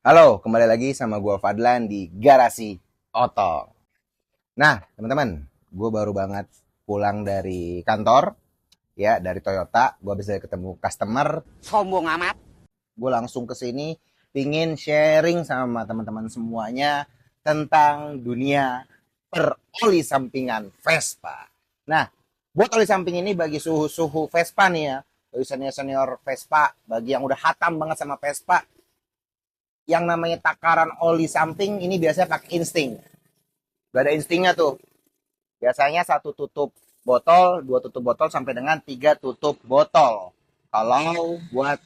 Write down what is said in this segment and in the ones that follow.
Halo, kembali lagi sama gua Fadlan di Garasi Oto. Nah, teman-teman, gue baru banget pulang dari kantor, ya, dari Toyota. Gue bisa ketemu customer. Sombong amat. Gue langsung ke sini, pingin sharing sama teman-teman semuanya tentang dunia peroli sampingan Vespa. Nah, buat oli samping ini bagi suhu-suhu Vespa nih ya, bagi senior-senior Vespa, bagi yang udah hatam banget sama Vespa, yang namanya takaran oli samping ini biasanya pakai insting. Gak ada instingnya tuh. Biasanya satu tutup botol, dua tutup botol sampai dengan tiga tutup botol. Kalau buat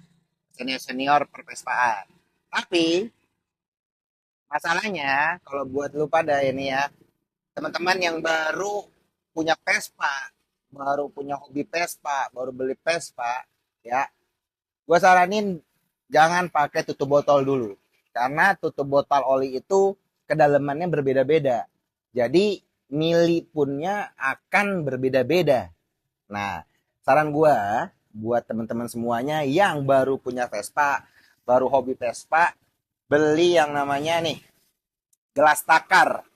senior-senior perpespaan. Tapi masalahnya kalau buat lu pada ini ya, teman-teman yang baru punya Vespa, baru punya hobi Vespa, baru beli Vespa, ya, gue saranin jangan pakai tutup botol dulu. Karena tutup botol oli itu kedalamannya berbeda-beda. Jadi mili punnya akan berbeda-beda. Nah, saran gue buat teman-teman semuanya yang baru punya Vespa, baru hobi Vespa, beli yang namanya nih gelas takar.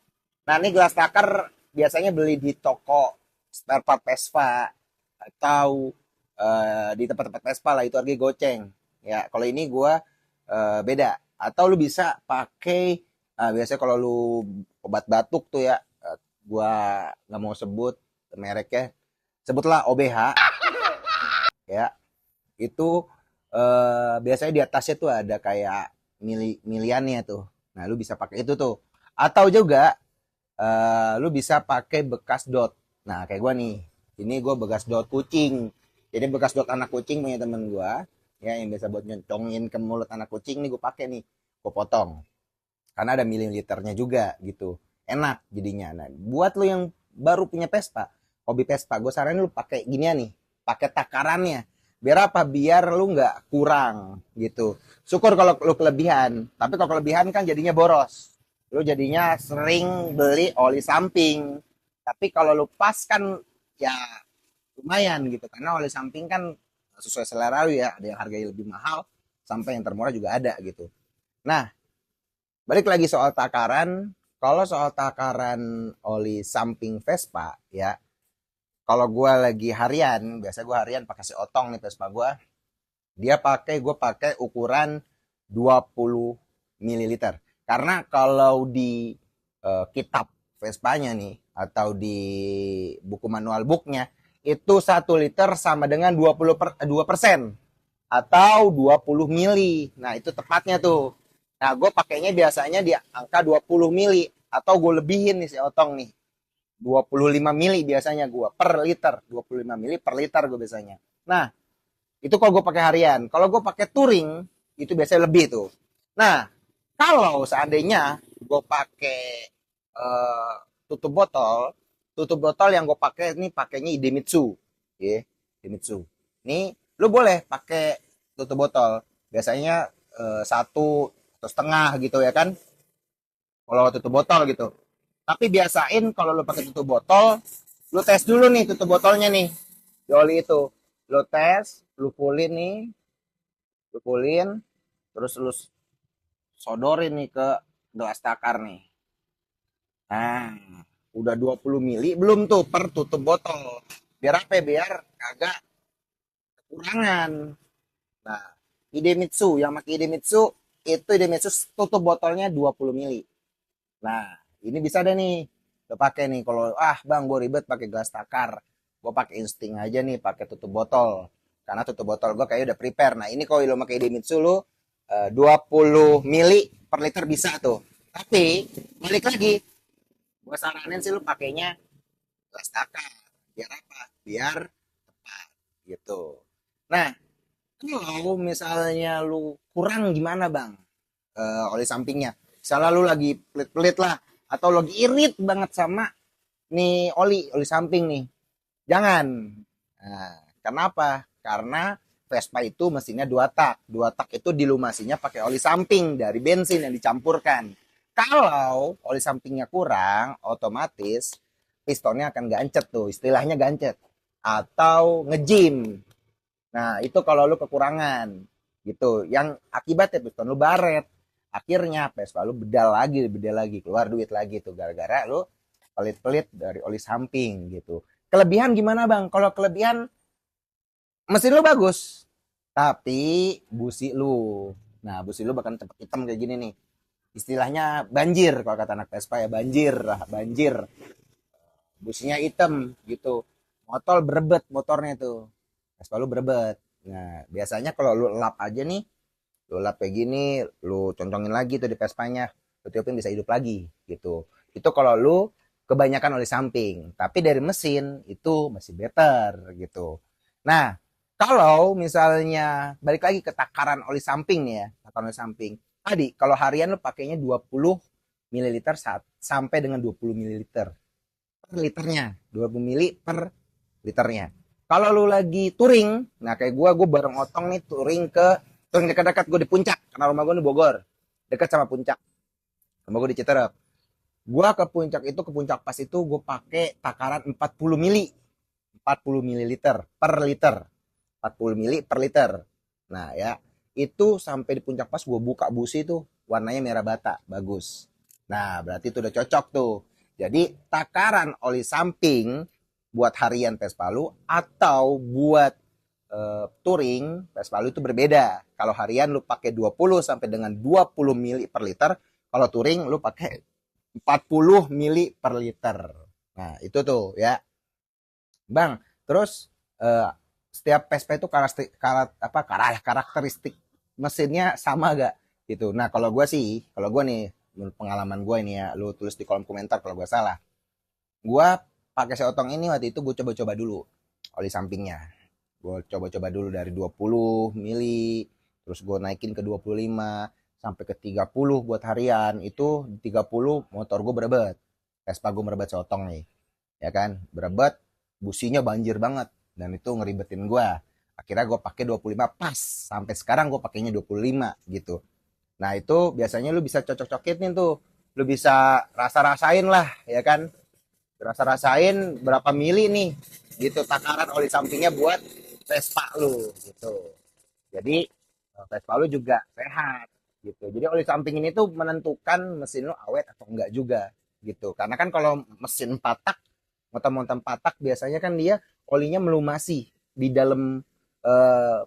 Nah, ini gelas takar biasanya beli di toko spare part Vespa atau di tempat-tempat Vespa lah, itu harga goceng. Ya, kalau ini gua beda. Atau lu bisa pakai biasanya kalau lu obat batuk tuh ya, gua nggak mau sebut mereknya, sebutlah OBH ya. Itu biasanya di atasnya tuh ada kayak miliannya tuh. Nah, lu bisa pakai itu tuh. Atau juga lu bisa pakai bekas dot. Nah, kayak gua nih. Ini gua bekas dot kucing. Jadi bekas dot anak kucing punya temen gua, ya, yang biasa buat nyoncongin ke mulut anak kucing nih, gue pakai nih. Gue potong. Karena ada mililiternya juga gitu. Enak jadinya. Nah, buat lu yang baru punya Vespa, hobi Vespa, gue saranin lu pakai ginian nih. Pakai takarannya. Biar apa? Biar lu nggak kurang gitu. Syukur kalau lu kelebihan. Tapi kalau kelebihan kan jadinya boros. Lu jadinya sering beli oli samping. Tapi kalau lu pas kan ya lumayan gitu. Karena oli samping kan sesuai selera lu ya. Ada yang harganya lebih mahal sampai yang termurah juga ada gitu. Nah, balik lagi soal takaran. Kalau soal takaran oli samping Vespa ya, kalau gue lagi harian, biasa gue harian pakai si otong nih Vespa gue. Gue pakai ukuran 20 mililiter. Karena kalau di kitab Vespanya nih atau di buku manual booknya itu 1 liter sama dengan 2% atau 20 mili. Nah, itu tepatnya tuh. Nah, gue pakainya biasanya di angka 20 mili atau gue lebihin nih si otong nih. 25 mili biasanya gue per liter, 25 mili per liter gue biasanya. Nah, itu kalau gue pakai harian. Kalau gue pakai touring, itu biasanya lebih tuh. Nah, kalau seandainya gue pakai eh, tutup botol yang gue pakai ini pakainya Idemitsu, ya, Idemitsu. Ini lu boleh pakai tutup botol. Biasanya satu atau setengah gitu ya kan. Kalau tutup botol gitu. Tapi biasain kalau lu pakai tutup botol, lu tes dulu nih tutup botolnya nih. Di oli itu. Lu tes, lu fullin nih, lu fullin, terus lu sodorin nih ke gelas takar nih. Nah, udah 20 mili belum tuh per tutup botol. Biar apa ya? Biar kagak kekurangan. Nah, Idemitsu, yang pakai Idemitsu, itu Idemitsu tutup botolnya 20 mili. Nah, ini bisa deh nih. Lo pakai nih kalau bang gue ribet pakai gelas takar. Gue pakai insting aja nih pakai tutup botol. Karena tutup botol gue kayak udah prepare. Nah, ini kalau lo pakai Idemitsu lo 20 mili per liter bisa tuh. Tapi balik lagi, gue saranin sih lu pakainya gelas takar. Biar apa? Biar tepat gitu. Nah, kalau misalnya lu kurang gimana bang? Oli sampingnya. Misalnya lu lagi pelit-pelit lah, atau lagi irit banget sama nih oli samping nih. Jangan. Nah, kenapa? Karena Vespa itu mesinnya 2 tak. 2 tak itu dilumasinya pakai oli samping dari bensin yang dicampurkan. Kalau oli sampingnya kurang, otomatis pistonnya akan gancet tuh. Istilahnya gancet. Atau ngejim. Nah, itu kalau lu kekurangan gitu. Yang akibatnya piston lu baret Akhirnya Vespa lu bedal lagi, keluar duit lagi tuh gara-gara lu pelit-pelit dari oli samping gitu. Kelebihan gimana bang? Kalau kelebihan mesin lu bagus, tapi busi lu. Nah busi lu bakal cepet hitam kayak gini nih. Istilahnya banjir kalau kata anak Vespa ya, banjir lah, banjir. Businya hitam gitu. Motor berebet motornya tuh. Vespa lu berebet. Nah biasanya kalau lu lap aja nih, lu lap kayak gini, lu concongin lagi tuh di Vespanya, lu tiupin bisa hidup lagi gitu. Itu kalau lu kebanyakan oli samping, tapi dari mesin itu masih better gitu. Nah, kalau misalnya balik lagi ke takaran oli samping nih ya, takaran oli samping. Tadi kalau harian lu pakainya 20 ml sampai dengan 20 ml per liternya, 20 mili per liternya. Kalau lu lagi touring, nah kayak gue bareng Otong nih touring dekat-dekat, gue di puncak karena rumah gue di Bogor, dekat sama puncak, rumah gue di Citerep. Gue ke puncak itu, ke puncak pas itu gue pakai takaran 40 mili, 40 mililiter per liter, 40 mili per liter. Nah ya, itu sampai di puncak pas gue buka busi tuh warnanya merah bata, bagus. Nah berarti itu udah cocok tuh. Jadi takaran oli samping buat harian Vespa lu atau buat touring Vespa lu itu berbeda. Kalau harian lu pakai 20 sampai dengan 20 mili per liter, kalau touring lu pakai 40 mili per liter. Nah, itu tuh ya. Bang, terus setiap Vespa itu karakteristik mesinnya sama gak gitu. Nah, kalau gue nih menurut pengalaman gue ini ya, lu tulis di kolom komentar kalau gue salah. Gue pakai seotong ini waktu itu gue coba-coba dulu oli sampingnya. Gue coba-coba dulu dari 20 mili, terus gue naikin ke 25 sampai ke 30 buat harian. Itu di 30 motor gue berebet. Vespa gue berebet seotong nih. Ya kan? Berebet, businya banjir banget dan itu ngeribetin gue. Akhirnya gue pakai 25 pas. Sampai sekarang gue pakainya 25 gitu. Nah, itu biasanya lu bisa cocok-cokitin tuh. Lu bisa rasa-rasain lah, ya kan? Rasa-rasain berapa mili nih gitu takaran oli sampingnya buat Vespa lu gitu. Jadi Vespa lu juga sehat gitu. Jadi oli samping ini tuh menentukan mesin lu awet atau enggak juga gitu. Karena kan kalau mesin patak, motor-motor patak biasanya kan dia olinya melumasi di dalam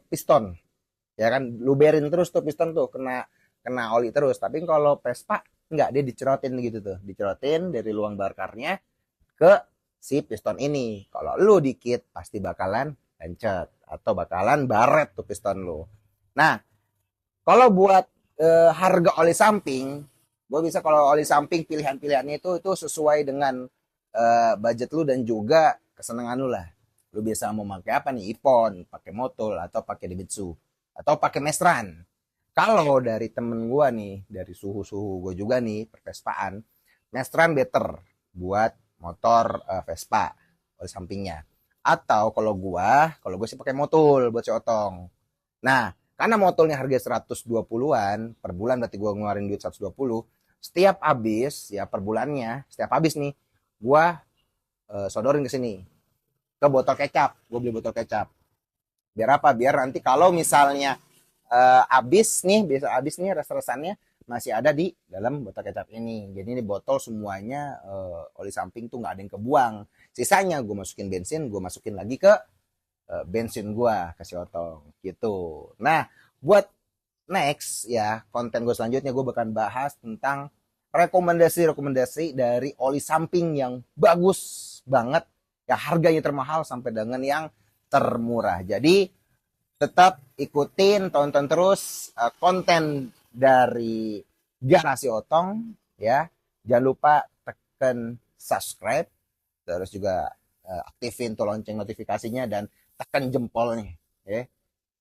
piston. Ya kan luberin terus tuh piston tuh kena kena oli terus. Tapi kalau Vespa enggak, dia dicerotin gitu tuh, dicerotin dari luang bakarnya ke si piston ini. Kalau lu dikit pasti bakalan lencet atau bakalan baret tuh piston lu. Nah, kalau buat harga oli samping, gue bisa kalau oli samping pilihan-pilihannya itu sesuai dengan budget lu dan juga kesenangan lu lah. Lu bisa mau pakai apa nih? Ippon, pakai Motul atau pakai Daihatsu atau pakai Mestran. Kalau dari temen gue nih, dari suhu-suhu gue juga nih, pervespaan, Mestran better buat motor Vespa oli sampingnya. Atau kalau gue sih pakai Motul buat si Otong. Nah, karena Motulnya harga 120-an per bulan, berarti gue ngeluarin duit 120. Setiap habis ya per bulannya, setiap habis nih, gue sodorin ke sini ke botol kecap. Gue beli botol kecap. Biar apa? Biar nanti kalau misalnya habis nih, bisa habis nih res-resannya masih ada di dalam botol kecap ini. Jadi ini botol semuanya oli samping tuh nggak ada yang kebuang. Sisanya gue masukin bensin, gue masukin lagi ke bensin gue, kasih otong gitu. Nah, buat next ya konten gue selanjutnya gue bakal bahas tentang rekomendasi-rekomendasi dari oli samping yang bagus banget, ya harganya termahal sampai dengan yang termurah. Jadi tetap ikutin, tonton terus konten dari Garasi Otong ya. Jangan lupa tekan subscribe, terus juga aktifin tuh lonceng notifikasinya dan tekan jempol nih, ya.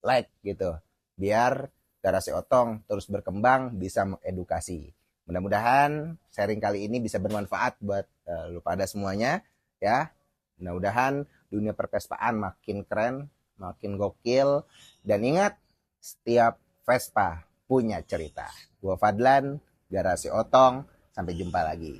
Like gitu. Biar Garasi Otong terus berkembang, bisa mengedukasi. Mudah-mudahan sharing kali ini bisa bermanfaat buat lu pada semuanya ya. Mudah-mudahan dunia pervespaan makin keren, makin gokil. Dan ingat, setiap Vespa punya cerita. Gua Fadlan, Garasi Otong. Sampai jumpa lagi.